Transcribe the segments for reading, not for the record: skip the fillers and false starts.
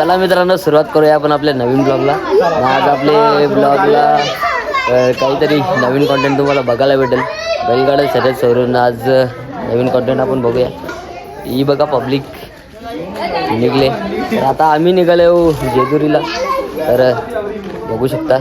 चला मित्रांनो, सुरुवात करूया आपण आपल्या नवीन ब्लॉगला. आज आपले ब्लॉगला काहीतरी नवीन कंटेंट तुम्हाला बघायला भेटेल. बैलगाडा शर्यत सोडून आज नवीन कंटेंट आपण बघूया. ही बघा पब्लिक निघले. तर आता आम्ही निघालो जेजुरीला. तर बघू शकता.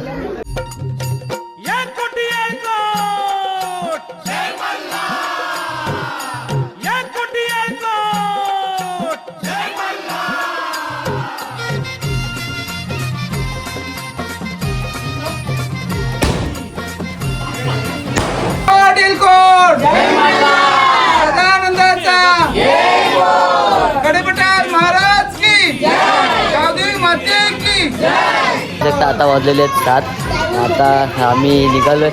आता वाजलेले आहेत 7. आता आम्ही निघालोय.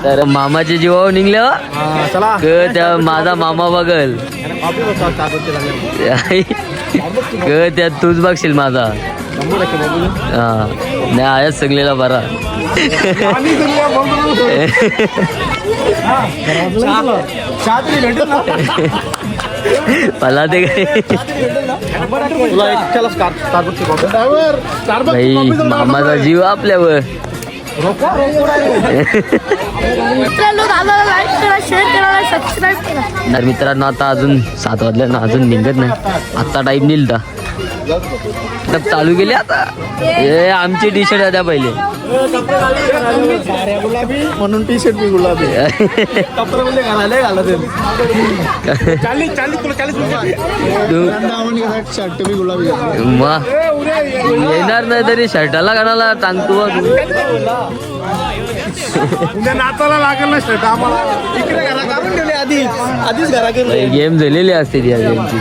तर मामाचे जीवावर निघले. त्या माझा मामा बघल त्यात तूच बघशील माझा. हा नाही आयाच सगळेला बरा. मला ते भाई मामाचा जीव आपल्यावर. तर मित्रांनो, आता अजून 7 वाजले ना, अजून निघत नाही. आत्ता टाईम नेल तर चालू केले. आता हे आमची टी शर्ट द्या पहिले म्हणून टी शर्ट बी गुलाबी. शर्ट बी गुलाबी. मग येणार नाही तरी शर्टाला गाणाला टांगतो. नाचाला लागेल ना शर्ट आम्हाला. इकडे घरा काढून ठेवले आधीच घरा गेम झालेली असते ती गेमची.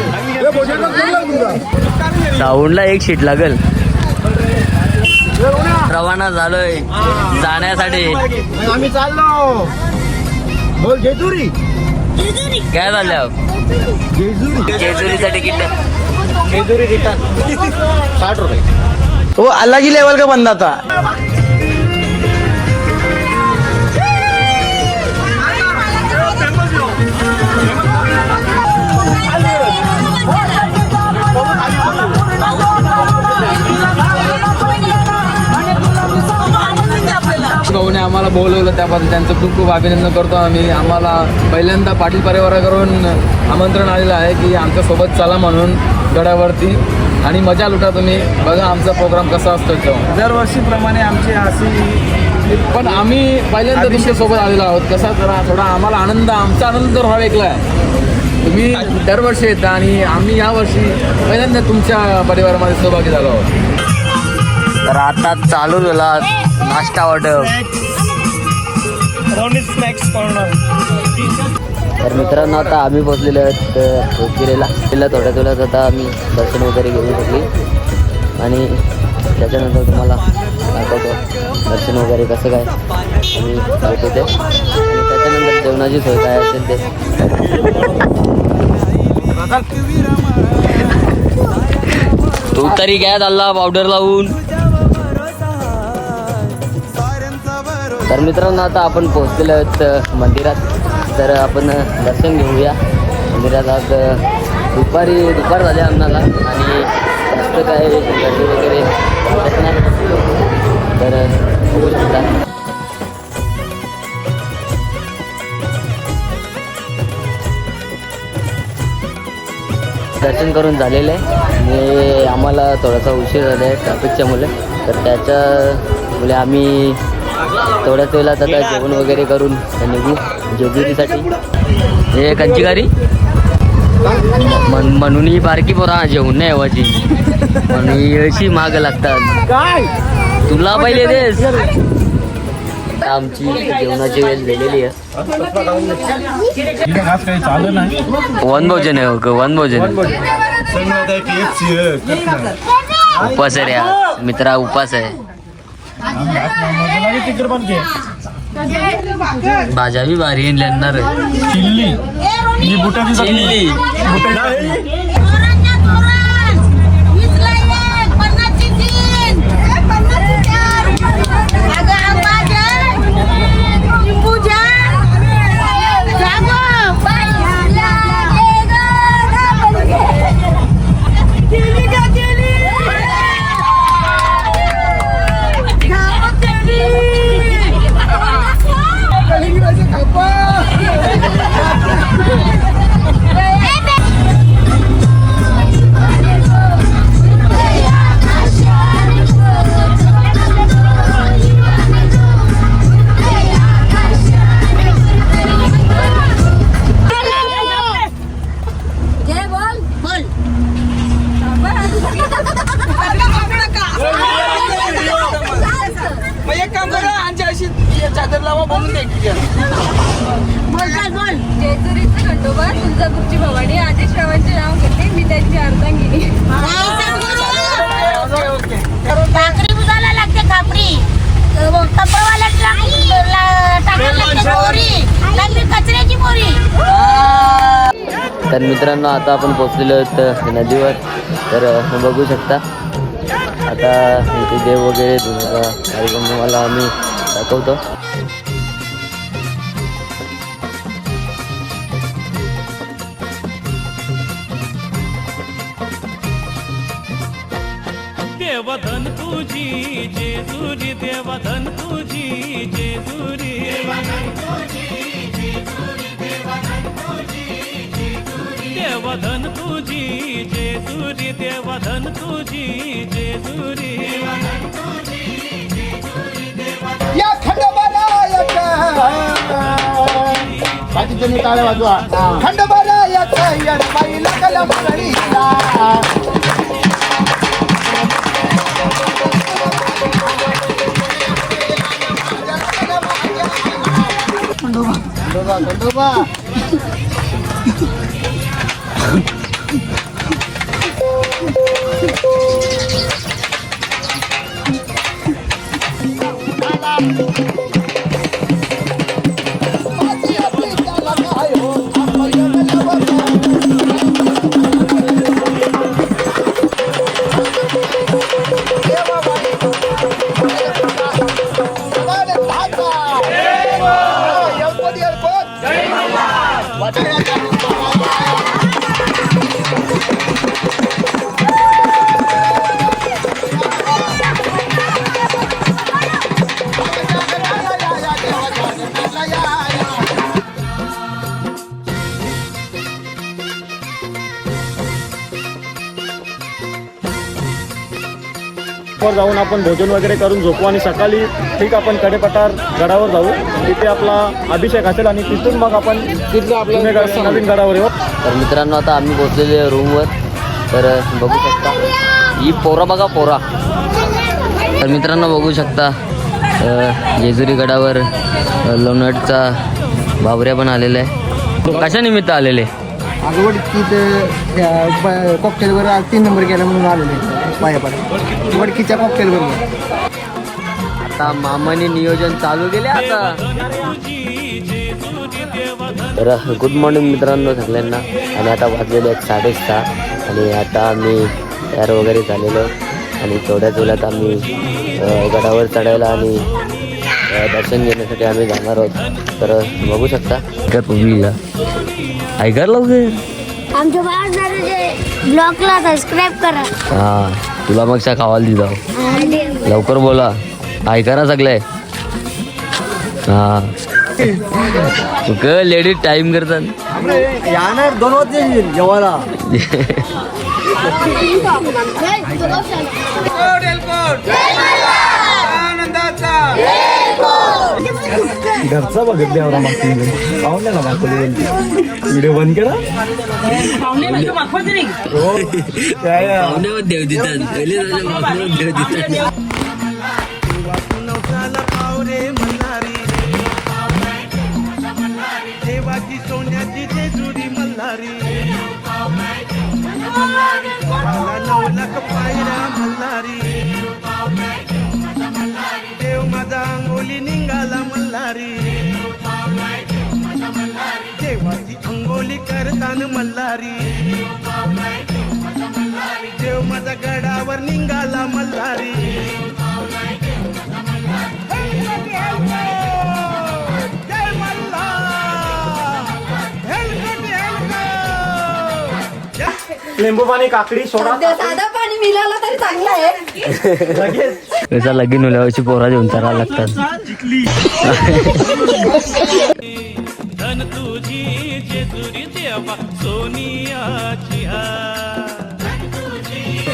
साऊंडला एक शीट लागल. रवाना झालोय जाण्यासाठी. आम्ही चाललो. बोल जेजुरी. काय झालं? जेजुरीचं तिकीट. जेजुरी रिटर्न 60 रुपये. वो अलग ही लेवल का बंदा था. भाऊने आम्हाला बोलवलं, त्याबद्दल त्यांचं खूप खूप अभिनंदन करतो आम्ही. आम्हाला पहिल्यांदा पाटील परिवाराकडून आमंत्रण आलेलं आहे की आमच्यासोबत चला म्हणून गडावरती आणि मजा लुटा तुम्ही. बघा आमचा प्रोग्राम कसा असतो तो. दरवर्षीप्रमाणे आमची अशी. पण आम्ही पहिल्यांदा तुमच्यासोबत आलेलो आहोत. कसा जरा थोडा आम्हाला आनंद, आमचा आनंद तर हा वेगळा आहे. तुम्ही दरवर्षी येता आणि आम्ही यावर्षी पहिल्यांदा तुमच्या परिवारामध्ये सहभागी झालो आहोत. तर आता चालू झाला नाश्ता वाटप. तर मित्रांनो, आता आम्ही पोचलेलो आहेत उकिरेला. थोड्या थोड्यात आता आम्ही दर्शन वगैरे घेऊ शकली आणि त्याच्यानंतर तुम्हाला दाखवतो दर्शन वगैरे कसं काय आम्ही भेटू ते. आणि त्याच्यानंतर जेवणाची सोय काय असेल ते. तू तरी काय चालला पावडर लावून. तर मित्रांनो, आता आपण पोहोचलेलो आहोत मंदिरात. तर आपण दर्शन घेऊया मंदिरात. आज दुपार झाले आम्हाला आणि जास्त काय गर्दी वगैरे वाटत नाही. तर बघू शकता. दर्शन करून झालेलं आहे आणि आम्हाला थोडासा उशीर झाला आहे ट्रॅफिकच्या मुळे. तर त्याच्यामुळे आम्ही थोड्याच वेळात आता जेवण वगैरे करून निघू जेजुरीसाठी. हे कंची गाडी म्हणून ही बारकी पोरा जेवण नाही येवाची म्हणून अशी माग लागतात. तुला पहिले देस. आमची जेवणाची वेळ झालेली आहे. वनभोजन आहे. वनभोजन उपास आहे रे. मित्रा उपास आहे. भाज्या बी भारी येणार. चिल्ली चिल्ली जेजुरीचं खंडोबा, तुळजापूरची भवानी, आदिश्रावांचे नाव घेते मी त्यांची अर्धांगिनी. भाकरी बुजायला लागते खापरी, कपडवाला टाकायला लागते मोरी, लागली कचऱ्याची मोरी. तर मित्रांनो आता आपण पोचलेलो आहोत नदीवर. तर बघू शकता आता इथे देव वगैरे धुण्याचा कार्यक्रम तुम्हाला आम्ही दाखवतो. देवधन तुझी जेजुरी, देवधन तुझी जेजुरी, देवधन तुझी जेजुरी, देवधन तुझी जेजुरी. या खंडोबाला बाकीच्यांनी टाळ्या वाजवा. खंडोबाला बाईला कला मंगळीला. खंडोबा खंडोबा वर जाऊन आपण भोजन वगैरे करून झोपू आणि सकाळी ठीक आपण कडेपठार गडावर जाऊ. तिथे आपला अभिषेक असेल आणि तिथून मग आपण तिथलं आपल्या नवीन गडावर येऊ. तर मित्रांनो आता आम्ही पोचलेले रूमवर. तर बघू शकता ही पोरा बघा पोरा. तर मित्रांनो बघू शकता जेजुरी गडावर लोणावळ्याचा बाबऱ्या पण आलेला आहे. कशा निमित्त आलेले? कॉकटेलवर 3 नंबर केला म्हणून आलेले पायापाड्या वडकीच्या कॉकटेलवर. आता मामाने नियोजन चालू केले आता. तर गुड मॉर्निंग मित्रांनो सगळ्यांना. आणि आता वाजलेले आहेत 6:30 आणि आता आम्ही तयार वगैरे झालेलो आणि थोड्याच वेळात आम्ही गडावर चढायला आणि दर्शन घेण्यासाठी आम्ही जाणार आहोत. तर बघू शकता काय पुढीला ऐकायला लवकर आमच्या ब्लॉगला सबस्क्राईब करा. हां तुला मग खावायला दी जाऊ लवकर बोला ऐका सगळे. हां लेडीज टाइम करतात यार 2 वाजता जेवायला. घरचा बघितले पाहुण्याला दाखवले व्हिडिओ बंद केला. देव देतात देव देतात. देवाची सोन्याची जेजुरी मल्हारी, 9 लाख पायऱ्या मल्हारी, देव माझा अंगोली निघाला मल्हारी, देवाची अंगोली करताना मल्हारी, देव माझा गडावर निघाला मल्हारी. लिंबू पाणी काकडी सोडा साधा पाणी मिळालं तरी चांगलं आहे. लगेच त्याचा लगीन होल्यावरची पोरा देऊन चालायला लागतात. धन तुझी जेजुरी देवा सोनियाची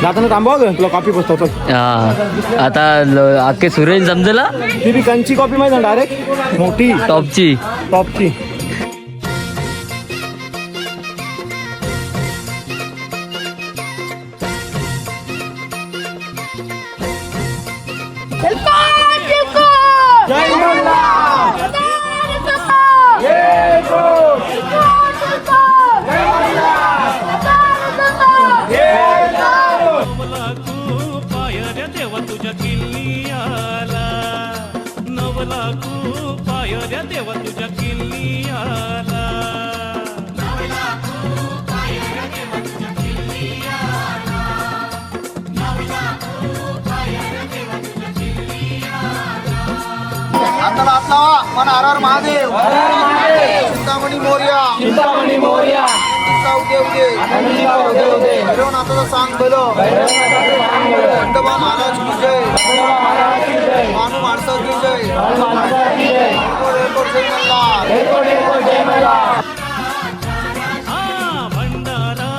जाताना थांबवा ग तुला कॉपी बसतो. हा आता अख्खे सुरेश समजला ती बी कंची कॉपी माहिती ना डायरेक्ट मोठी टॉपची. टॉपची. जय मल्हार. पायऱ्या देवा तुझ्या किल्ल्याला 9 लाख पायऱ्या देवा तुझ्या किल्ल्याला आता आपला मन हर महादेव चिंतामणी मोर्या भैरवनाथाचा सांग बोलो खंडोबा महाराज की जय मानू माणसा की जय जय मल्हार भंडारा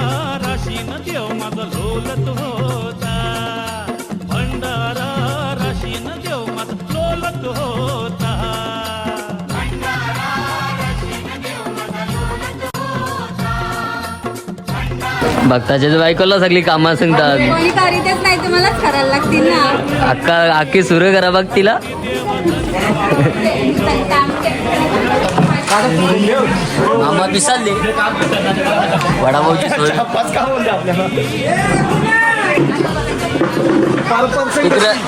राशीन देव माझा लोलत होता भंडारा राशीन देव माझा लोलत होता भक्ताच्या बायकोला सगळी कामं सांगतात. कोणी करीतच नाही तर मलाच करायला लागतील ना. अख्खी सुरू करा बघ तिला. मामा पिसालले वडापावची सोय.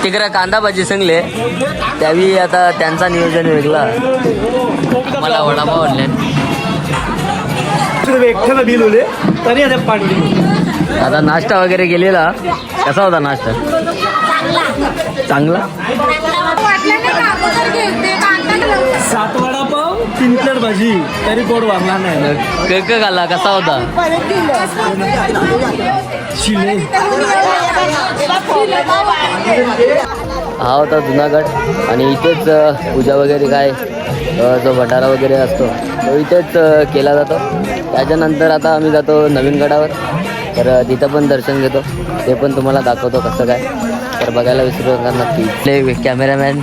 तिकडे कांदा भाजी सांगले त्यावेळी आता त्यांचा नियोजन वेगळा. मला वडापाव आणले तरी आता पाणी. आता नाश्ता वगैरे गेलेला. कसा होता नाश्ता? चांगला. वाटलं नाही का अगोदर घेते कांदा 7 वडापाव 3 प्लेट भाजी तरी पोट भरला नाही. क खाल्ला कसा होता? शिले हा होता जुनागड. आणि इथेच पूजा वगैरे काय जो भटारा वगैरे असतो तो इथेच केला जातो. त्याच्यानंतर आता आम्ही जातो नवीन गडावर. तर तिथं पण दर्शन घेतो. ते पण तुम्हाला दाखवतो कसं काय. तर बघायला विसरू नका नक्की. इथले कॅमेरामॅन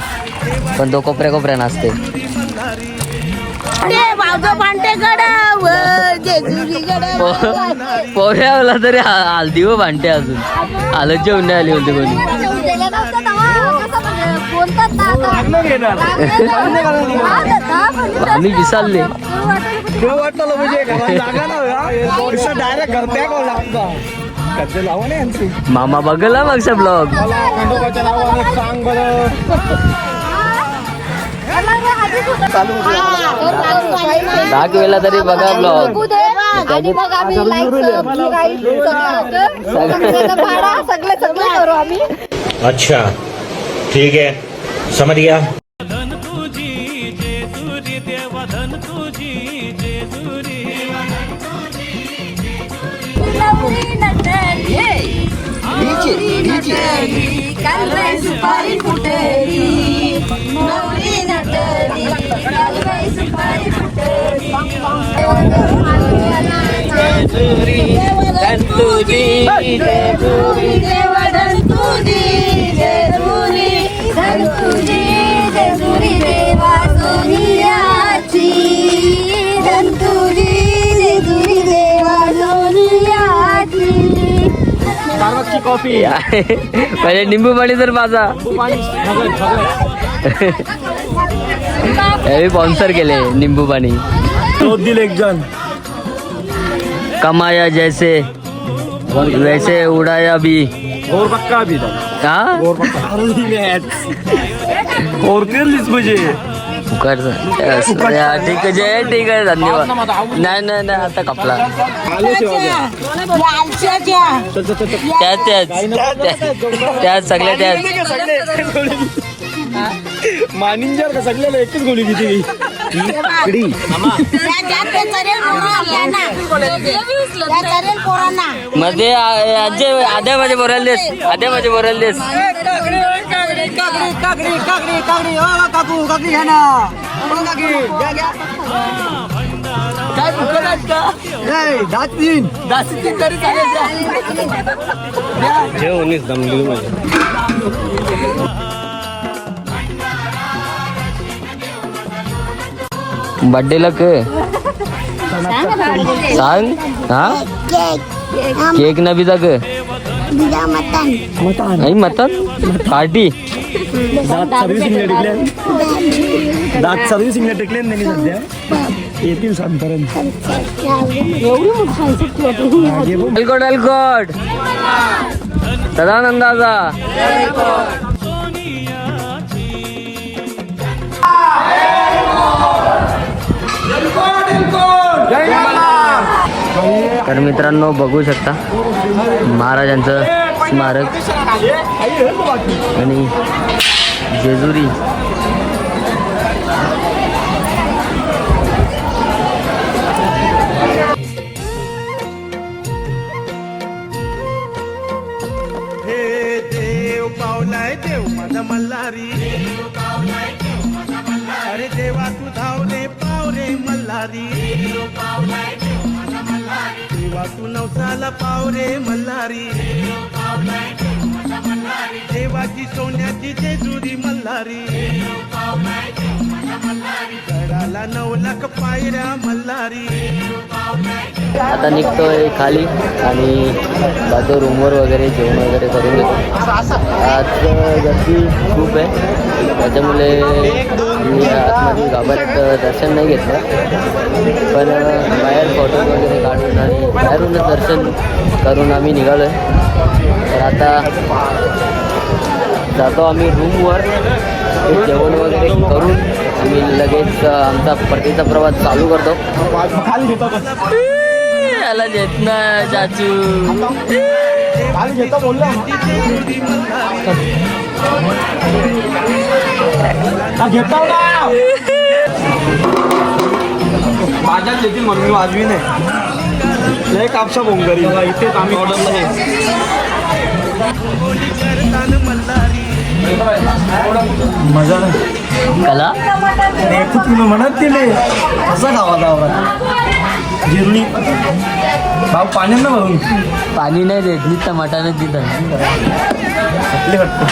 पण तो कोपऱ्या असते. पोह्याला तरी हल्दी व भांडते अजून. हालत जेवण नाही आली होती कोणी. आम्ही विसरले. मामा बघला मागचा ब्लॉग. दहा वेळेला तरी बघा ब्लॉग. अच्छा ठीक है समझ गया. धन तुझी जेजुरी देवा धन तुझी जेजुरी सुपारी फुटेली नवरी नटली कालबाई सुपारी फुटेली धनतुजी जेजुरी देवा धनतुजी जेजुरी धनतुजी जेजुरी देवा सोनियाची धनतुजी जेजुरी देवा सोनियाची. कॉफी पहिले निंबू पाणी तर माझा स्पॉन्सर केले निंबू पाणी. दिल एक जण कमाया जैसे वैसे उडाया भी. और पक्का अभी था. हा और पक्का और केलीच म्हणजे ठीक आहे धन्यवाद. नाही आता कपला. त्याच सगळ्या त्याच मानिंजर का सगळ्याला एकच गोळी किती मध्ये आध्या माझे बोरायला देस. आध्या माझे बोरायला देस. काय फुकट आहेत का? दातीन तरी जेवणीच दमली माझ्या. बर्थडेला सांग. हा केक ना बिजा नाही मटन पार्टी. दात सर्व्हिसिंगला टिकले त्यांनी सध्या येतील सांगपर्यंत. अलकोड सदानंदाचा. तर मित्रांनो बघू शकता महाराजांचं स्मारक आणि जेजुरी. हे देव पावलाय देव माझा मल्हारी. अरे देवा तू धाव रे पाव रे मल्हारी. देवा तू नवसाला पाव रे मल्हारी. देवाची सोन्याची जेजुरी मल्हारी. गडाला 9 लाख पायऱ्या मल्हारी. आता निघतोय खाली आणि जातो रूमवर वगैरे जेवण वगैरे करून घेतो. आज गर्दी खूप आहे त्याच्यामुळे मी आतमध्ये गाभाऱ्यात दर्शन नाही घेतलं, पण बाहेर फोटो वगैरे काढून आणि बाहेरूनच दर्शन करून आम्ही निघालो आहे. तर आता जातो आम्ही रूमवर, जेवण वगैरे करून आम्ही लगेच आमचा परतीचा प्रवास चालू करतो. याला देत ना चाचू. माझ्याच देतील म्हणून मी वाजवी नाही. लय कापसा बोंगरी इथेच आम्ही ऑर्डरला हे मजा नाही कला तुला म्हणत दिले कसा खावा जावा जिरणी भाऊ पाण्यानं भरून पाणी नाही देत, नुसतं टमाटानच देतात. आपले वाटतं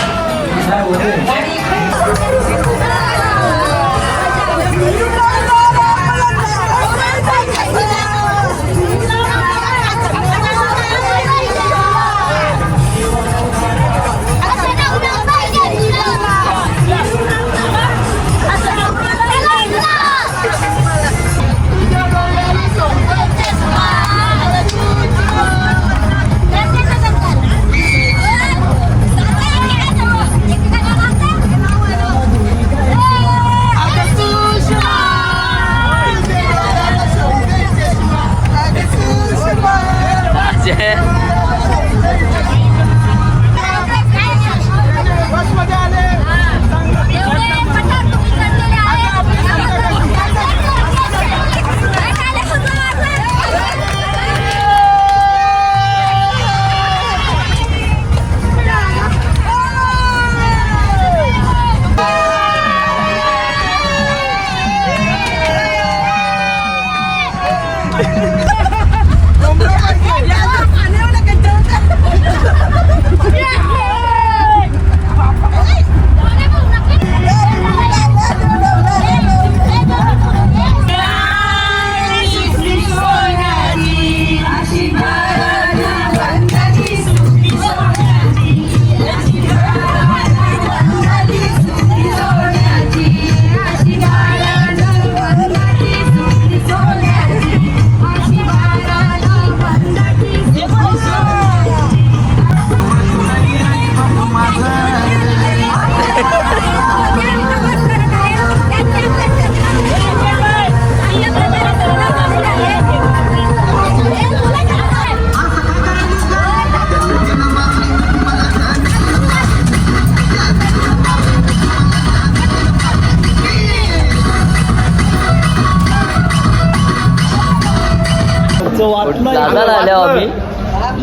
दादाला आल्या आम्ही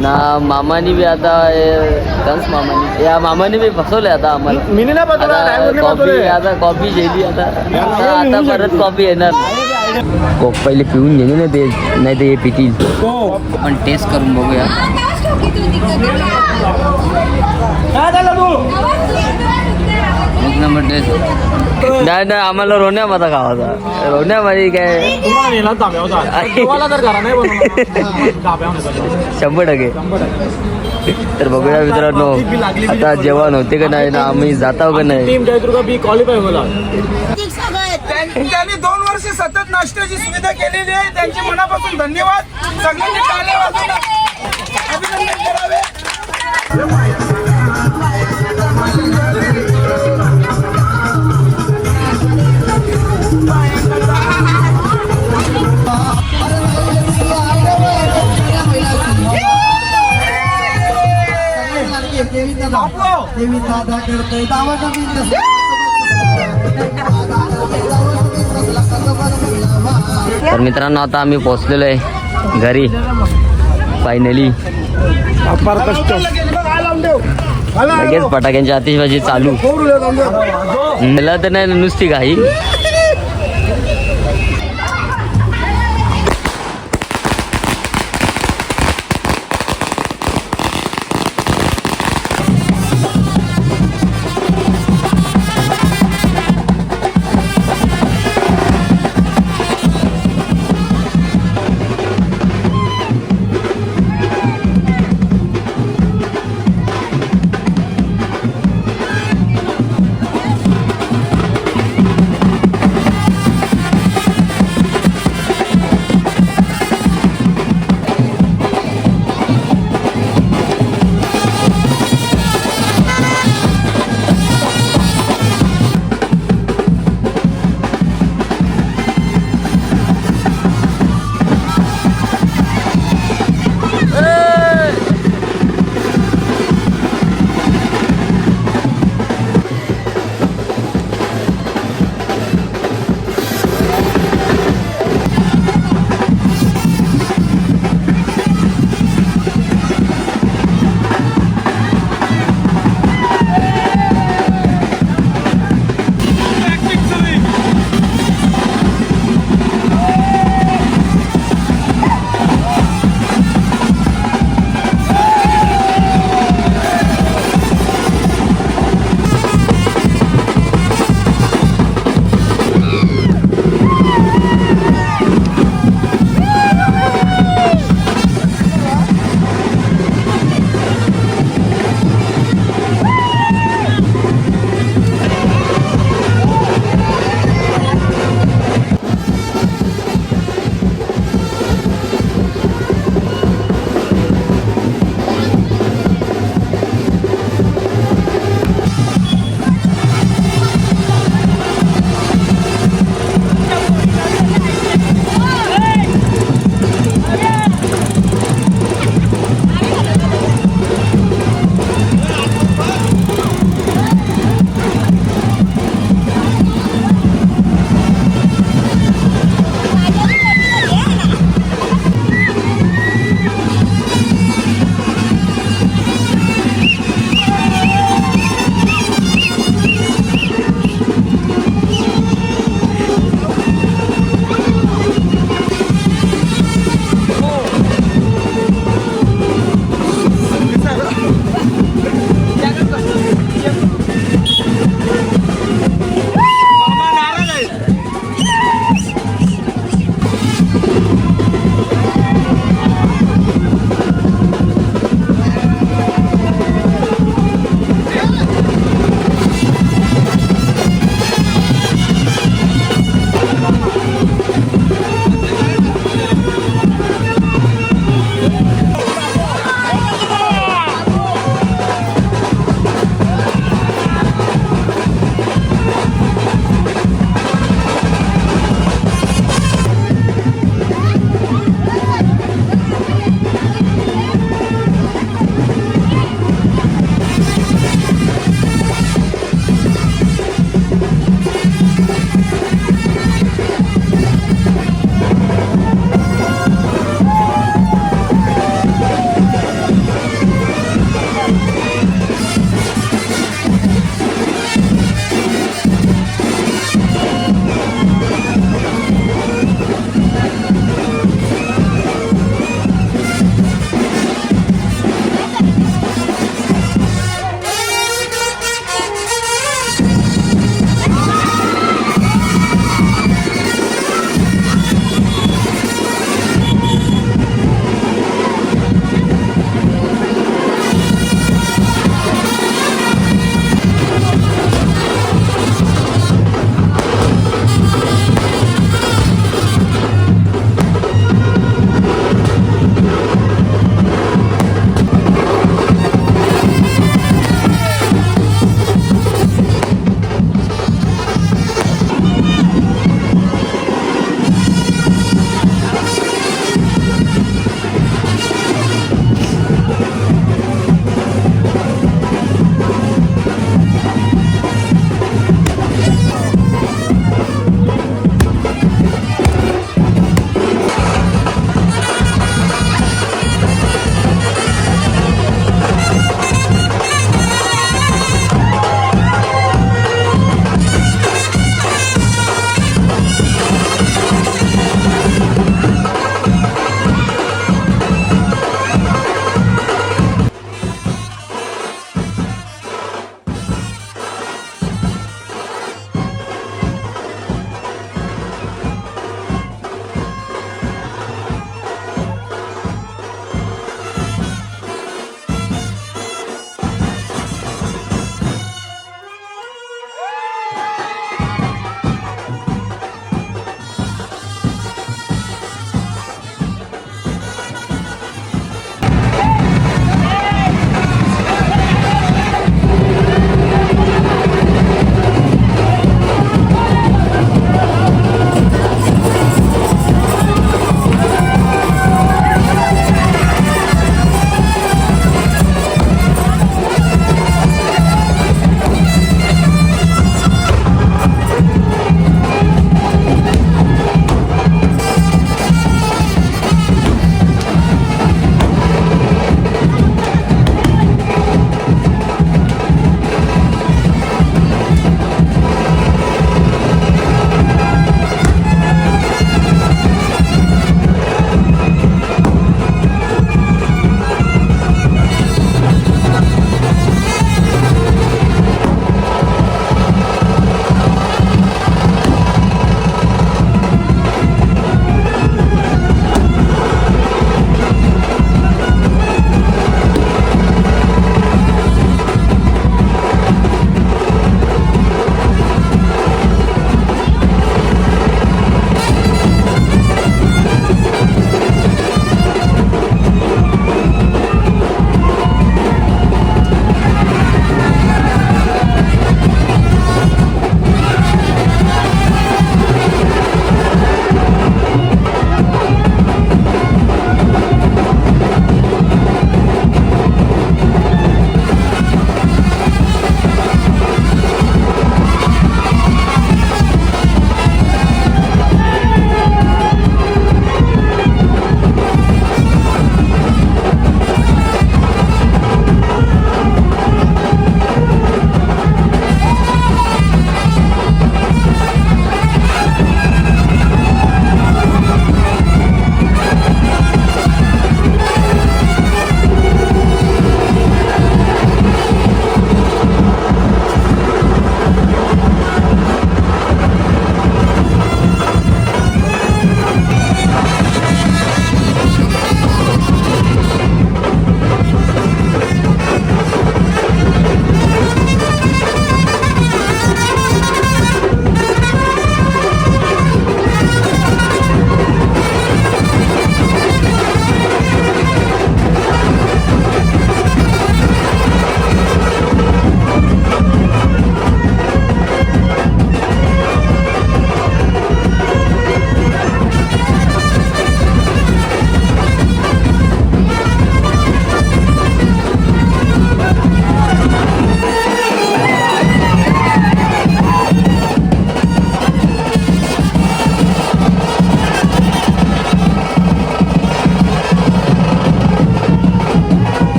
ना. मामानी बी आता कंस मामानी या मामाने बी फसवले आता आम्हाला. मी नाही कॉफी आता कॉफी गेली आता परत कॉफी येणार. पहिले पिऊन घेणे ना ते, नाही ते पितील. आपण टेस्ट करून बघूया. एक नंबर टेस्ट. नाही नाही आम्हाला रोण्यामध्ये खावाचा. रोण्यामध्ये काय 100%. तर बघूया मित्रांनो आता जेवण होते का नाही ना, आम्ही जाताव का नाही. त्यांनी 2 वर्ष सतत नाश्त्याची सुविधा केलेली आहे. त्यांचे मनापासून धन्यवाद. सगळ्यांनी टाळ्या वाजवून अभिनंदन करावे. दादा करतोय दावा नवीन तर मित्रांनो आता आम्ही पोहोचलेलो आहे घरी फायनली. लगेच फटाक्यांची आतिषबाजी चालू. मला तर नाही नुसती घाई.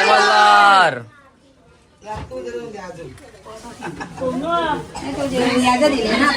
मल्हार. दिले ना